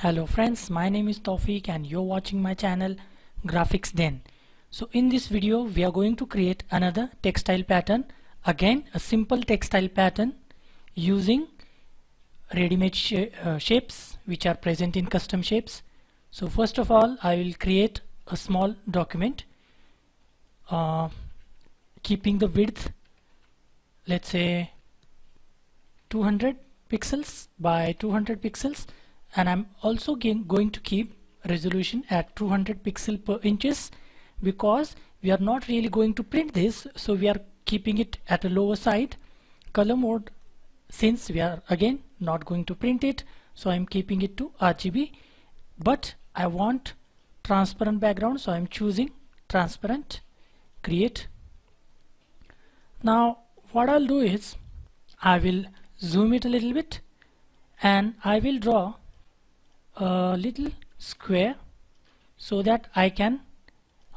Hello friends, my name is Tawfiq and you're watching my channel Graphics Den. So in this video we are going to create another textile pattern. Again a simple textile pattern using ready-made shapes which are present in custom shapes. So first of all I will create a small document keeping the width, let's say 200 pixels by 200 pixels, and I'm also going to keep resolution at 200 pixel per inches because we are not really going to print this, so we are keeping it at a lower side. Color mode, since we are again not going to print it, so I'm keeping it to RGB, but I want transparent background, so I'm choosing transparent. Create. Now what I'll do is I will zoom it a little bit and I will draw a little square so that I can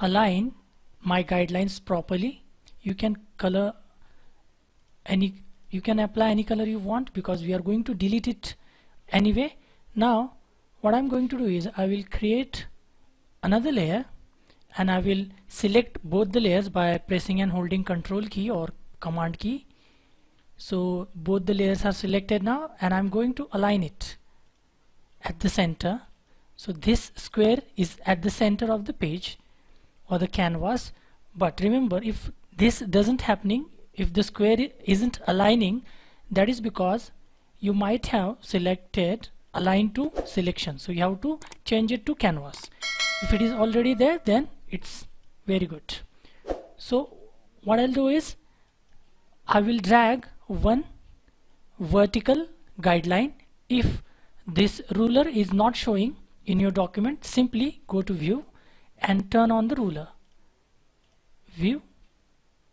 align my guidelines properly. You can apply any color you want because we are going to delete it anyway. Now what I'm going to do is I will create another layer and I will select both the layers by pressing and holding Control key or Command key. So both the layers are selected now and I'm going to align it at the center. So this square is at the center of the page or the canvas, but remember, if this doesn't happening, if the square isn't aligning, that is because you might have selected align to selection, so you have to change it to canvas. If it is already there, then it's very good. So what I'll do is I will drag one vertical guideline. If this ruler is not showing in your document, simply go to view and turn on the ruler. View,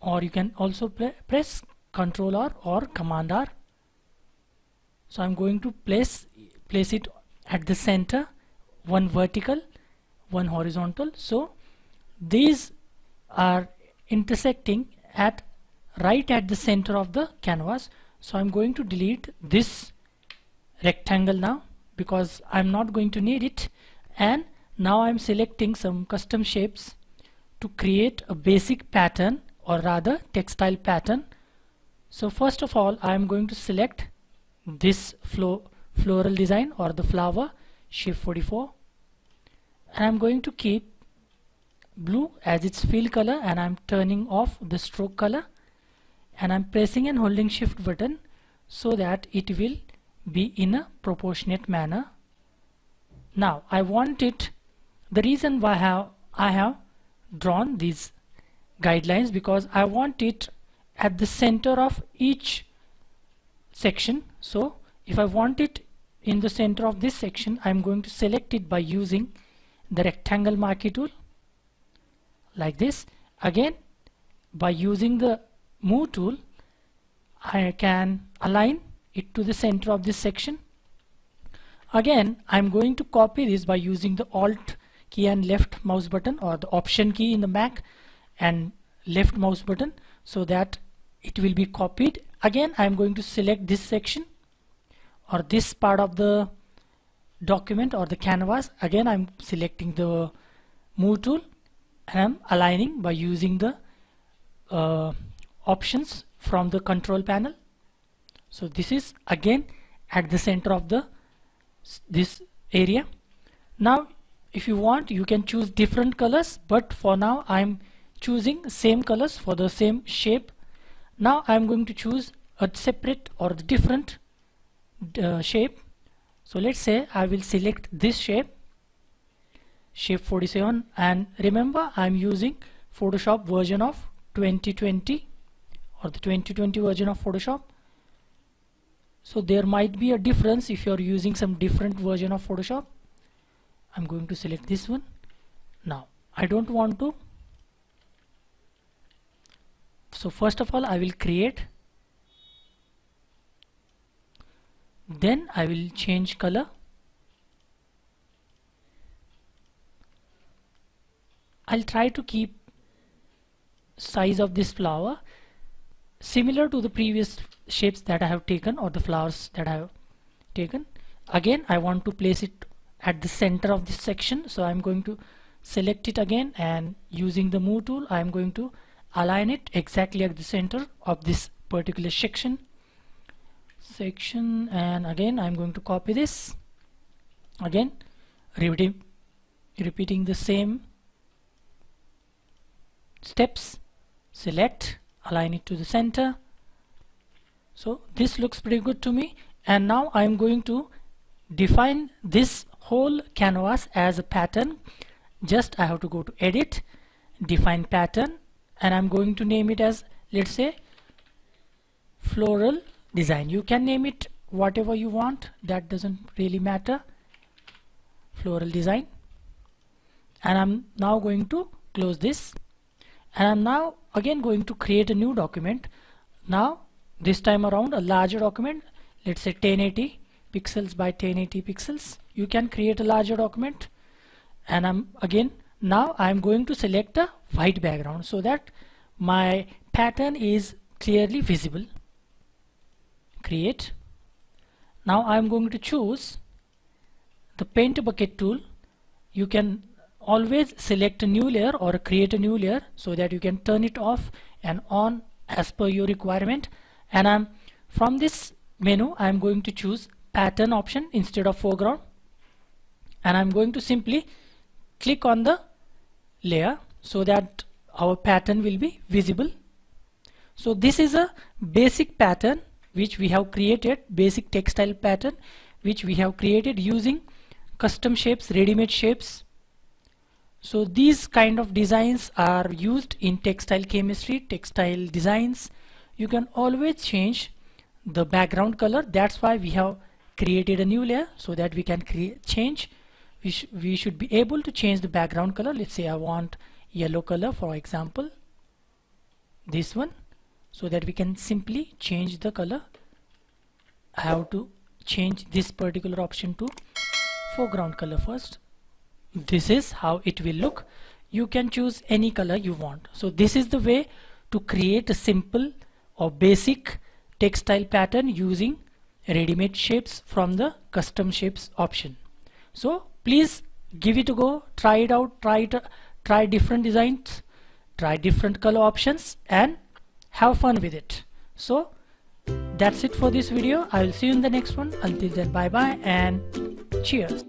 or you can also press Ctrl R or Command R. So I'm going to place it at the center, one vertical, one horizontal. So these are intersecting right at the center of the canvas. So I'm going to delete this rectangle now because I'm not going to need it, and now I'm selecting some custom shapes to create a basic pattern, or rather textile pattern. So first of all I'm going to select this floral design or the flower, Shift 44, and I'm going to keep blue as its fill color, and I'm turning off the stroke color, and I'm pressing and holding Shift button so that it will be in a proportionate manner. Now I want it, the reason why I have drawn these guidelines, because I want it at the center of each section. So if I want it in the center of this section, I'm going to select it by using the rectangle marquee tool like this. Again, by using the move tool, I can align it to the center of this section. Again, I'm going to copy this by using the Alt key and left mouse button, or the Option key in the Mac and left mouse button, so that it will be copied. Again, I'm going to select this section or this part of the document or the canvas. Again, I'm selecting the move tool and I'm aligning by using the options from the control panel. So this is again at the center of this area. Now if you want, you can choose different colors, but for now I'm choosing same colors for the same shape. Now I'm going to choose a separate or different shape. So let's say I will select this shape, Shape 47, and remember I'm using Photoshop version of 2020 or the 2020 version of Photoshop. So there might be a difference if you're using some different version of Photoshop. I'm going to select this one. Now I don't want to, so first of all I will create, then I will change color. I'll try to keep size of this flower similar to the previous shapes that I have taken, or the flowers that I have taken. Again, I want to place it at the center of this section. So I'm going to select it again, and using the move tool I'm going to align it exactly at the center of this particular section, and again I'm going to copy this, again repeating the same steps. Select, align it to the center. So this looks pretty good to me, and now I'm going to define this whole canvas as a pattern. Just I have to go to edit, define pattern, and I'm going to name it as, let's say, floral design. You can name it whatever you want, that doesn't really matter. Floral design. And I'm now going to close this, and I'm now again going to create a new document. Now this time around a larger document, let's say 1080 pixels by 1080 pixels. You can create a larger document, and now I'm going to select a white background so that my pattern is clearly visible. Create. Now I'm going to choose the paint bucket tool. You can always select a new layer or create a new layer so that you can turn it off and on as per your requirement. And from this menu I'm going to choose pattern option instead of foreground, and I'm going to simply click on the layer so that our pattern will be visible. So this is a basic pattern which we have created, basic textile pattern which we have created using custom shapes, ready-made shapes. So these kind of designs are used in textile chemistry, textile designs. You can always change the background color. That's why we have created a new layer so that we can change. We should be able to change the background color. Let's say I want yellow color, for example, this one, so that we can simply change the color. I have to change this particular option to foreground color first. This is how it will look. You can choose any color you want. So this is the way to create a simple or basic textile pattern using ready-made shapes from the custom shapes option. So please give it a go, try it out, try different designs, try different color options, and have fun with it. So that's it for this video. I will see you in the next one. Until then, bye bye and cheers.